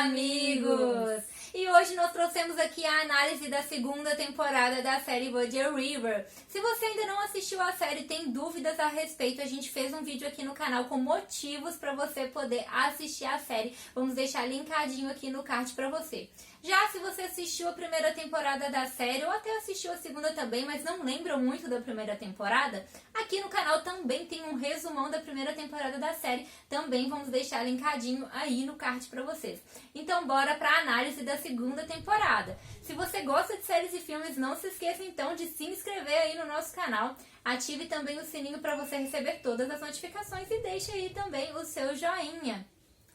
amigos! E hoje nós trouxemos aqui a análise da segunda temporada da série Bojack River. Se você ainda não assistiu a série e tem dúvidas a respeito, a gente fez um vídeo aqui no canal com motivos para você poder assistir a série. Vamos deixar linkadinho aqui no card para você. Já se você assistiu a primeira temporada da série, ou até assistiu a segunda também, mas não lembra muito da primeira temporada, aqui no canal também tem um resumão da primeira temporada da série. Também vamos deixar linkadinho aí no card para vocês. Então bora para a análise da segunda temporada. Se você gosta de séries e filmes, não se esqueça então de se inscrever aí no nosso canal. Ative também o sininho para você receber todas as notificações e deixe aí também o seu joinha.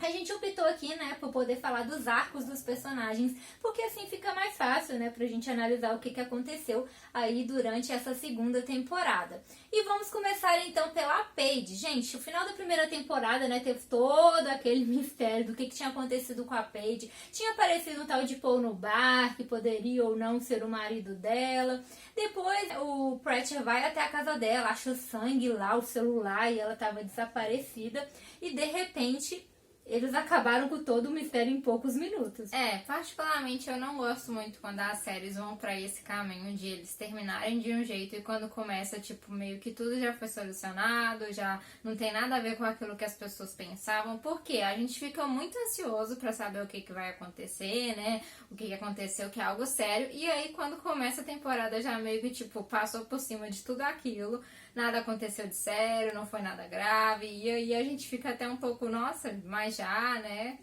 A gente optou aqui, né, por poder falar dos arcos dos personagens, porque assim fica mais fácil, né, pra gente analisar o que aconteceu aí durante essa segunda temporada. E vamos começar então pela Paige. Gente, o final da primeira temporada, né, teve todo aquele mistério do que tinha acontecido com a Paige. Tinha aparecido um tal de Paul no bar, que poderia ou não ser o marido dela. Depois o Pratchett vai até a casa dela, acha sangue lá, o celular, e ela tava desaparecida. E de repente eles acabaram com todo o mistério em poucos minutos. Particularmente eu não gosto muito quando as séries vão pra esse caminho de eles terminarem de um jeito e quando começa, tipo, meio que tudo já foi solucionado, já não tem nada a ver com aquilo que as pessoas pensavam, porque a gente fica muito ansioso pra saber o que vai acontecer, né? O que aconteceu, que é algo sério, e aí quando começa a temporada já meio que, tipo, passou por cima de tudo aquilo, nada aconteceu de sério, não foi nada grave, e aí a gente fica até um pouco, nossa, mas já, né?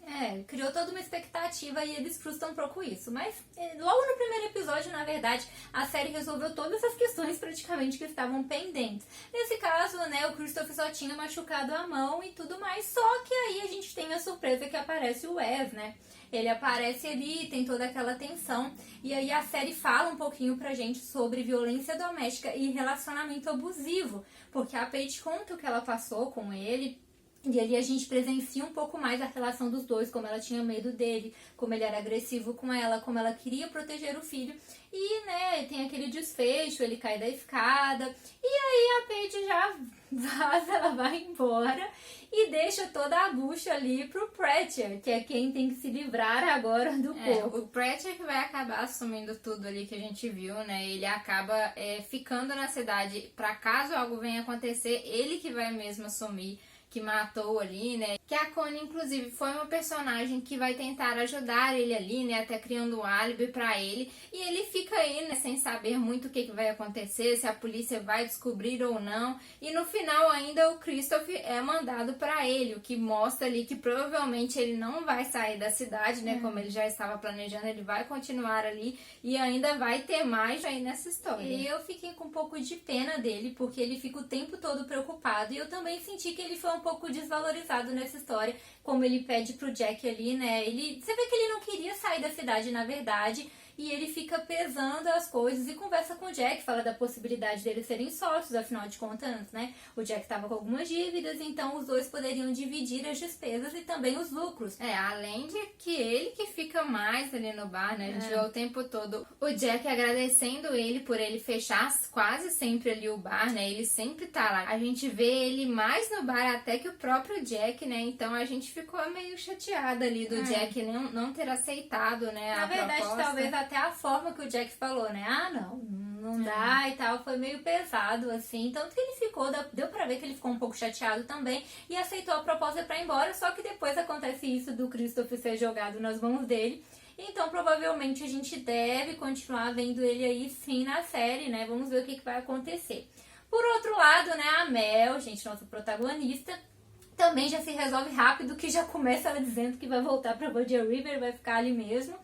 Criou toda uma expectativa e eles frustram um pouco isso. Mas logo no primeiro episódio, na verdade, a série resolveu todas as questões praticamente que estavam pendentes. Nesse caso, né, o Christopher só tinha machucado a mão e tudo mais, só que aí a gente tem a surpresa que aparece o Wes, né? Ele aparece ali, tem toda aquela tensão, e aí a série fala um pouquinho pra gente sobre violência doméstica e relacionamento abusivo, porque a Paige conta o que ela passou com ele, e ali a gente presencia um pouco mais a relação dos dois, como ela tinha medo dele, como ele era agressivo com ela, como ela queria proteger o filho. E, né, tem aquele desfecho, ele cai da escada, e aí a Paige já vaza, ela vai embora e deixa toda a bucha ali pro Pratchett, que é quem tem que se livrar agora do corpo. O Pratchett que vai acabar assumindo tudo ali que a gente viu, né? Ele acaba ficando na cidade pra caso algo venha acontecer, ele que vai mesmo assumir que matou ali, né? Que a Connie, inclusive, foi uma personagem que vai tentar ajudar ele ali, né? Até criando um álibi pra ele. E ele fica aí, né? Sem saber muito o que vai acontecer, se a polícia vai descobrir ou não. E no final ainda o Christopher é mandado pra ele, o que mostra ali que provavelmente ele não vai sair da cidade, né? Como ele já estava planejando, ele vai continuar ali e ainda vai ter mais aí nessa história. E eu fiquei com um pouco de pena dele, porque ele fica o tempo todo preocupado. E eu também senti que ele foi um pouco desvalorizado nessa história, como ele pede pro Jack ali, né? Você vê que ele não queria sair da cidade, na verdade, e ele fica pesando as coisas e conversa com o Jack, fala da possibilidade deles serem sócios, afinal de contas, né? O Jack estava com algumas dívidas, então os dois poderiam dividir as despesas e também os lucros. Além de que ele que fica mais ali no bar, né? A gente vê o tempo todo o Jack agradecendo ele por ele fechar quase sempre ali o bar, né? Ele sempre tá lá. A gente vê ele mais no bar até que o próprio Jack, né? Então a gente ficou meio chateada ali do Jack não ter aceitado, né? Na verdade, proposta. talvez até a forma que o Jack falou, né? Não dá e tal, foi meio pesado, assim. Tanto que ele ficou, deu pra ver que ele ficou um pouco chateado também e aceitou a proposta pra ir embora, só que depois acontece isso do Christopher ser jogado nas mãos dele. Então, provavelmente, a gente deve continuar vendo ele aí sim na série, né? Vamos ver o que vai acontecer. Por outro lado, né, a Mel, gente, nossa protagonista, também já se resolve rápido, que já começa ela dizendo que vai voltar pra Bojack River, vai ficar ali mesmo,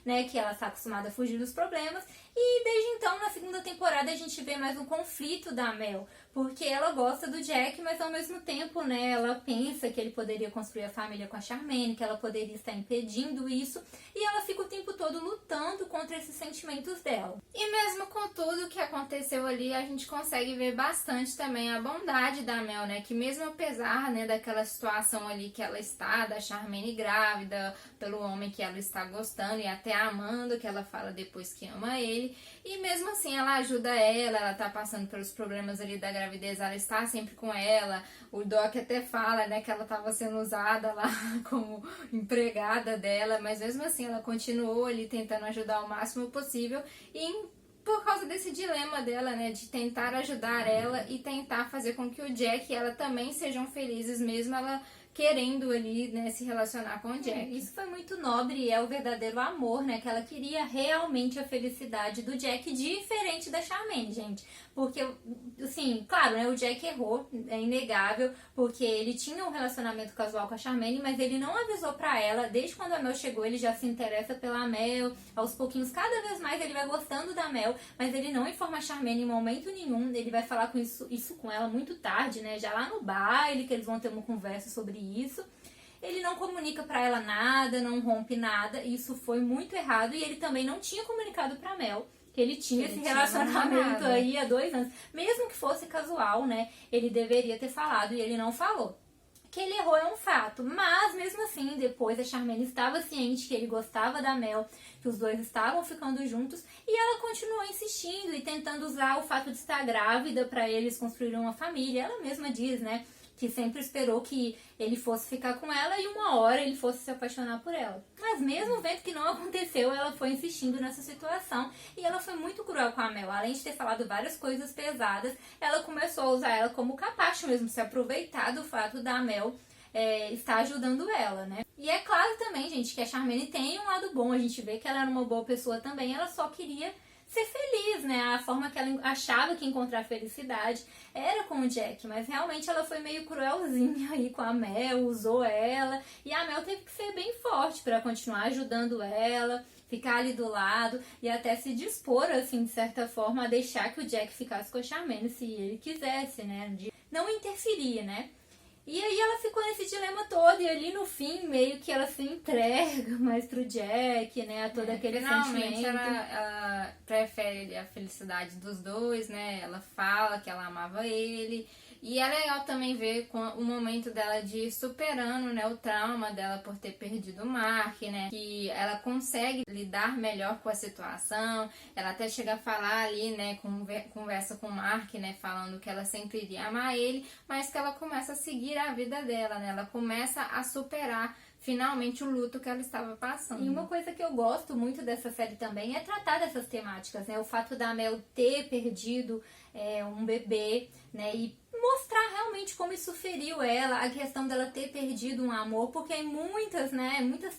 né, que ela está acostumada a fugir dos problemas. E desde então, na segunda temporada, a gente vê mais um conflito da Mel, porque ela gosta do Jack, mas ao mesmo tempo, né, ela pensa que ele poderia construir a família com a Charmaine, que ela poderia estar impedindo isso, e ela fica o tempo todo lutando contra esses sentimentos dela. E mesmo com tudo que aconteceu ali, a gente consegue ver bastante também a bondade da Mel, né, que mesmo apesar, né, daquela situação ali que ela está, da Charmaine grávida, pelo homem que ela está gostando e até amando, que ela fala depois que ama ele, dele. E mesmo assim ela ajuda ela tá passando pelos problemas ali da gravidez, ela está sempre com ela. O Doc até fala, né, que ela estava sendo usada lá como empregada dela, mas mesmo assim ela continuou ali tentando ajudar o máximo possível por causa desse dilema dela, né, de tentar ajudar ela e tentar fazer com que o Jack e ela também sejam felizes, mesmo ela querendo ali, né, se relacionar com o Jack. Isso foi muito nobre e é o verdadeiro amor, né? Que ela queria realmente a felicidade do Jack, diferente da Charmaine, gente. Porque, assim, claro, né? O Jack errou, é inegável, porque ele tinha um relacionamento casual com a Charmaine, mas ele não avisou pra ela. Desde quando a Mel chegou, ele já se interessa pela Mel. Aos pouquinhos, cada vez mais, ele vai gostando da Mel, mas ele não informa a Charmaine em momento nenhum. Ele vai falar com isso com ela muito tarde, né? Já lá no baile, que eles vão ter uma conversa sobre isso. Ele não comunica pra ela nada, não rompe nada. Isso foi muito errado. E ele também não tinha comunicado pra Mel que ele tinha esse relacionamento aí há 2 anos. Mesmo que fosse casual, né? Ele deveria ter falado e ele não falou. Que ele errou é um fato, mas mesmo assim, depois a Charmaine estava ciente que ele gostava da Mel, que os dois estavam ficando juntos, e ela continuou insistindo e tentando usar o fato de estar grávida para eles construírem uma família. Ela mesma diz, né, que sempre esperou que ele fosse ficar com ela e uma hora ele fosse se apaixonar por ela. Mas mesmo vendo que não aconteceu, ela foi insistindo nessa situação e ela foi muito cruel com a Mel. Além de ter falado várias coisas pesadas, ela começou a usar ela como capacho mesmo, se aproveitar do fato da Mel estar ajudando ela, né? E é claro também, gente, que a Charmaine tem um lado bom. A gente vê que ela era uma boa pessoa também, ela só queria ser feliz, né? A forma que ela achava que encontrar felicidade era com o Jack, mas realmente ela foi meio cruelzinha aí com a Mel, usou ela, e a Mel teve que ser bem forte para continuar ajudando ela, ficar ali do lado e até se dispor, assim, de certa forma, a deixar que o Jack ficasse com a Charmaine se ele quisesse, né? De não interferir, né? E aí ela ficou nesse dilema todo, e ali no fim, meio que ela se entrega mais pro Jack, né, a todo aquele finalmente sentimento. Ela prefere a felicidade dos dois, né, ela fala que ela amava ele. E é legal também ver o momento dela de ir superando, né, o trauma dela por ter perdido o Mark, né, que ela consegue lidar melhor com a situação. Ela até chega a falar ali, né, conversa com o Mark, né, falando que ela sempre iria amar ele, mas que ela começa a seguir a vida dela, né, ela começa a superar finalmente o luto que ela estava passando. E uma coisa que eu gosto muito dessa série também é tratar dessas temáticas, né? O fato da Mel ter perdido um bebê, né? E mostrar realmente como isso feriu ela, a questão dela ter perdido um amor, porque em muitas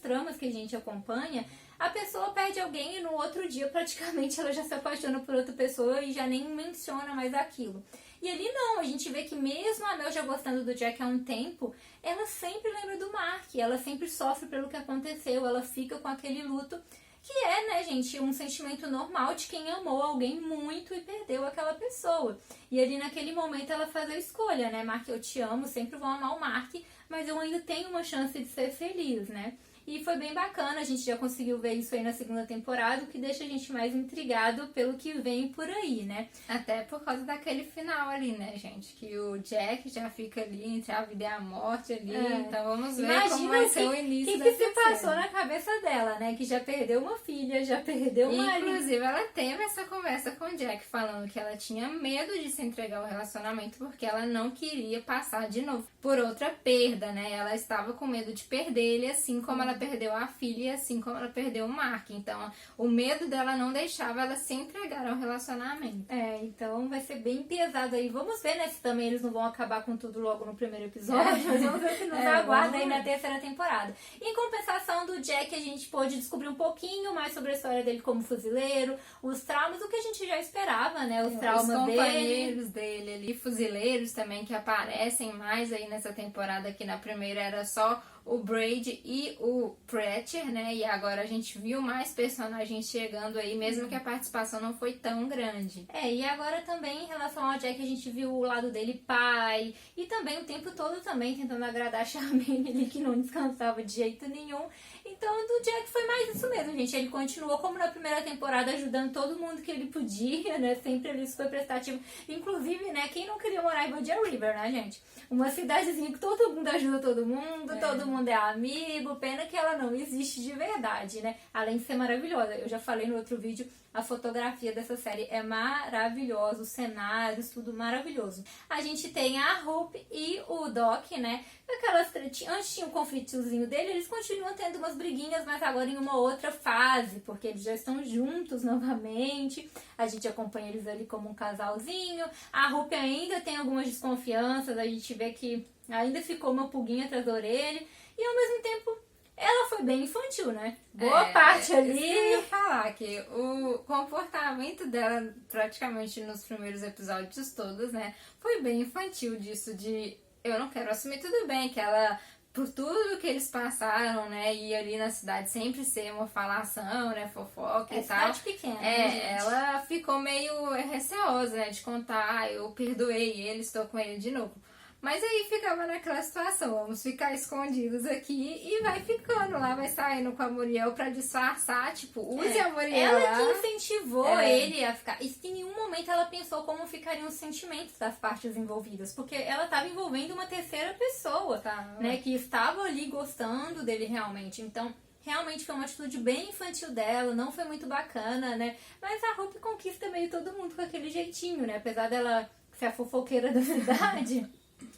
tramas que a gente acompanha, a pessoa perde alguém e no outro dia praticamente ela já se apaixona por outra pessoa e já nem menciona mais aquilo. E ali não, a gente vê que mesmo a Mel já gostando do Jack há um tempo, ela sempre lembra do Mark, ela sempre sofre pelo que aconteceu, ela fica com aquele luto, que é, né, gente, um sentimento normal de quem amou alguém muito e perdeu aquela pessoa. E ali naquele momento ela faz a escolha, né, Mark, eu te amo, sempre vou amar o Mark, mas eu ainda tenho uma chance de ser feliz, né. E foi bem bacana, a gente já conseguiu ver isso aí na segunda temporada, o que deixa a gente mais intrigado pelo que vem por aí, né? Até por causa daquele final ali, né, gente? Que o Jack já fica ali entre a vida e a morte ali, então vamos ver como vai ser o início que se passou na cabeça dela, né? Que já perdeu uma filha, já perdeu uma... Inclusive, ela teve essa conversa com o Jack, falando que ela tinha medo de se entregar ao relacionamento, porque ela não queria passar de novo por outra perda, né? Ela estava com medo de perder ele, assim como ela perdeu a filha e assim como ela perdeu o Mark. Então, o medo dela não deixava ela se entregar ao relacionamento. Então vai ser bem pesado aí. Vamos ver, né, se também eles não vão acabar com tudo logo no primeiro episódio. Mas vamos ver o que nos aguarda aí na terceira temporada. Em compensação do Jack, a gente pôde descobrir um pouquinho mais sobre a história dele como fuzileiro, os traumas, o que a gente já esperava, né, os traumas dele. Os companheiros dele ali, fuzileiros também, que aparecem mais aí nessa temporada, que na primeira era só o Braid e o Preacher, né? E agora a gente viu mais personagens chegando aí, mesmo que a participação não foi tão grande. E agora também em relação ao Jack, a gente viu o lado dele pai, e também o tempo todo também tentando agradar a Charmaine ali, que não descansava de jeito nenhum. Então, do Jack foi mais isso mesmo, gente. Ele continuou como na primeira temporada, ajudando todo mundo que ele podia, né? Sempre ele super prestativo. Inclusive, né? Quem não queria morar em Vadiel River, né, gente? Uma cidadezinha que todo mundo ajuda todo mundo mundo é amigo, pena que ela não existe de verdade, né? Além de ser maravilhosa. Eu já falei no outro vídeo, a fotografia dessa série é maravilhosa, os cenários, tudo maravilhoso. A gente tem a Hope e o Doc, né? Aquelas antes tinha um conflitozinho dele, eles continuam tendo umas briguinhas, mas agora em uma outra fase, porque eles já estão juntos novamente. A gente acompanha eles ali como um casalzinho. A Hope ainda tem algumas desconfianças, a gente vê que ainda ficou uma pulguinha atrás da orelha. E ao mesmo tempo, ela foi bem infantil, né? Boa parte ali. Eu ia falar que o comportamento dela, praticamente nos primeiros episódios todos, né? Foi bem infantil disso de eu não quero assumir, tudo bem, que ela, por tudo que eles passaram, né? E ali na cidade sempre ser uma falação, né? Fofoca e tal. Cidade pequena, né, Ela ficou meio receosa, né? De contar, eu perdoei ele, estou com ele de novo. Mas aí ficava naquela situação, vamos ficar escondidos aqui e vai ficando lá, vai saindo com a Muriel pra disfarçar, tipo, use a Muriel ela lá. que incentivou ele a ficar. E em nenhum momento ela pensou como ficariam os sentimentos das partes envolvidas, porque ela estava envolvendo uma terceira pessoa, né, que estava ali gostando dele realmente. Então, realmente foi uma atitude bem infantil dela, não foi muito bacana, né? Mas a Hope conquista meio todo mundo com aquele jeitinho, né? Apesar dela ser a fofoqueira da cidade.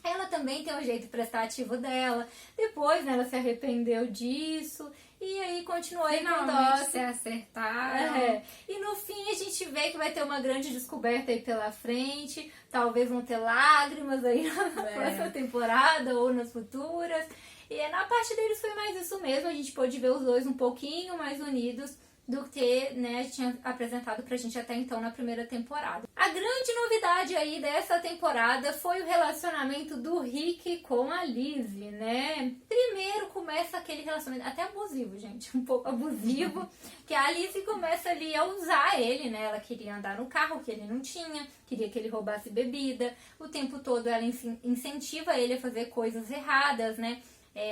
Ela também tem um jeito prestativo dela. Depois, né, ela se arrependeu disso. E aí continuou aí com o Doc. Se acertaram. E no fim a gente vê que vai ter uma grande descoberta aí pela frente. Talvez vão ter lágrimas aí na próxima temporada ou nas futuras. E na parte deles foi mais isso mesmo. A gente pôde ver os dois um pouquinho mais unidos do que, né, tinha apresentado pra gente até então na primeira temporada. A grande novidade aí dessa temporada foi o relacionamento do Rick com a Lizzie, né? Primeiro começa aquele relacionamento, até abusivo, gente, um pouco abusivo, que a Lizzie começa ali a usar ele, né? Ela queria andar no carro que ele não tinha, queria que ele roubasse bebida, o tempo todo ela incentiva ele a fazer coisas erradas, né?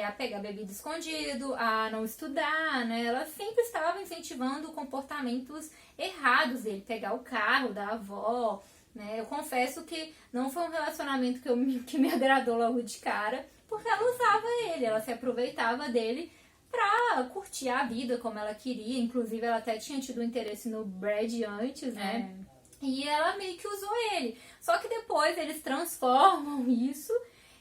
A pegar bebida escondido, a não estudar, né? Ela sempre estava incentivando comportamentos errados dele, pegar o carro da avó, né? Eu confesso que não foi um relacionamento que me agradou logo de cara, porque ela usava ele, ela se aproveitava dele pra curtir a vida como ela queria, inclusive ela até tinha tido interesse no Brad antes, né? E ela meio que usou ele. Só que depois eles transformam isso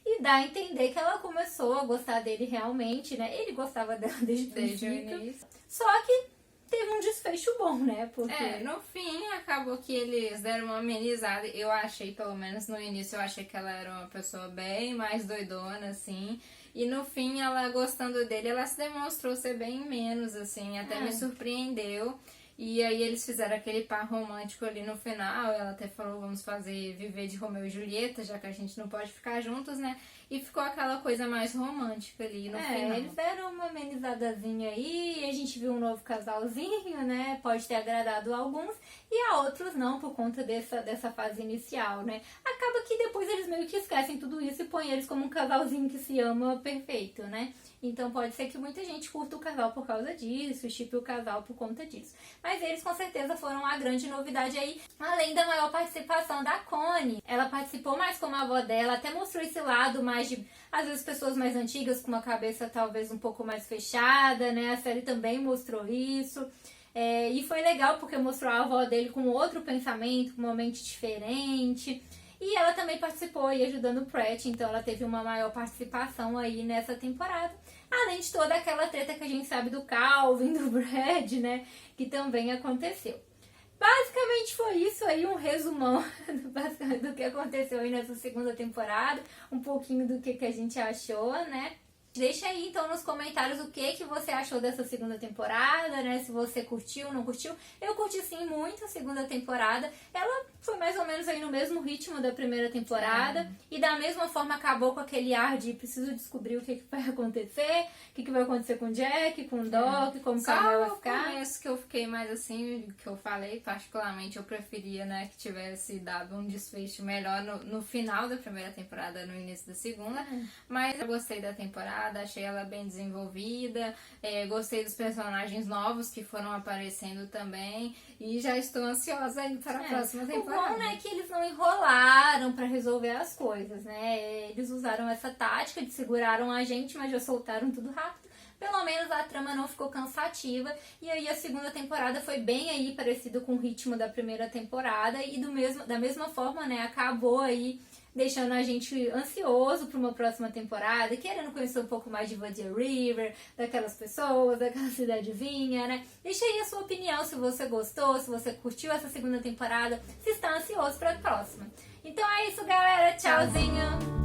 e dá a entender que ela começou a gostar dele realmente, né? Ele gostava dela desde o início. Só que teve um desfecho bom, né? Porque no fim acabou que eles deram uma amenizada. Eu achei, pelo menos no início, eu achei que ela era uma pessoa bem mais doidona, assim. E no fim, ela gostando dele, ela se demonstrou ser bem menos, assim. Até me surpreendeu. E aí eles fizeram aquele par romântico ali no final, ela até falou, vamos viver de Romeu e Julieta, já que a gente não pode ficar juntos, né? E ficou aquela coisa mais romântica ali no final. Eles deram uma amenizadazinha aí, e a gente viu um novo casalzinho, né? Pode ter agradado a alguns, e a outros não, por conta dessa fase inicial, né? Acaba que depois eles meio que esquecem tudo isso e põem eles como um casalzinho que se ama perfeito, né? Então pode ser que muita gente curta o casal por causa disso, chipe o casal por conta disso. Mas eles com certeza foram a grande novidade aí, além da maior participação da Connie. Ela participou mais como a avó dela, até mostrou esse lado mais de, às vezes, pessoas mais antigas com uma cabeça talvez um pouco mais fechada, né? A série também mostrou isso. E foi legal porque mostrou a avó dele com outro pensamento, com uma mente diferente. E ela também participou aí ajudando o Pratt, então ela teve uma maior participação aí nessa temporada. Além de toda aquela treta que a gente sabe do Calvin, do Brad, né? Que também aconteceu. Basicamente foi isso aí, um resumão do que aconteceu aí nessa segunda temporada. Um pouquinho do que a gente achou, né? Deixa aí então nos comentários o que você achou dessa segunda temporada, né? Se você curtiu, não curtiu. Eu curti sim muito a segunda temporada. Ela foi mais ou menos aí no mesmo ritmo da primeira temporada. E da mesma forma acabou com aquele ar de preciso descobrir o que vai acontecer. O que vai acontecer com o Jack, com o Doc, como o Carmel vai ficar. Só começo que eu fiquei mais assim, que eu falei, particularmente eu preferia, né, que tivesse dado um desfecho melhor no final da primeira temporada, no início da segunda. Mas eu gostei da temporada. temporada, achei ela bem desenvolvida, gostei dos personagens novos que foram aparecendo também, e já estou ansiosa aí para a próxima temporada. O bom, né, é que eles não enrolaram pra resolver as coisas, né? Eles usaram essa tática de seguraram a gente, mas já soltaram tudo rápido. Pelo menos a trama não ficou cansativa, e aí a segunda temporada foi bem aí parecido com o ritmo da primeira temporada, e da mesma forma, né, acabou aí deixando a gente ansioso para uma próxima temporada, querendo conhecer um pouco mais de Vadia River, daquelas pessoas, daquela cidadezinha, né? Deixa aí a sua opinião se você gostou, se você curtiu essa segunda temporada, se está ansioso para a próxima. Então é isso, galera. Tchauzinho!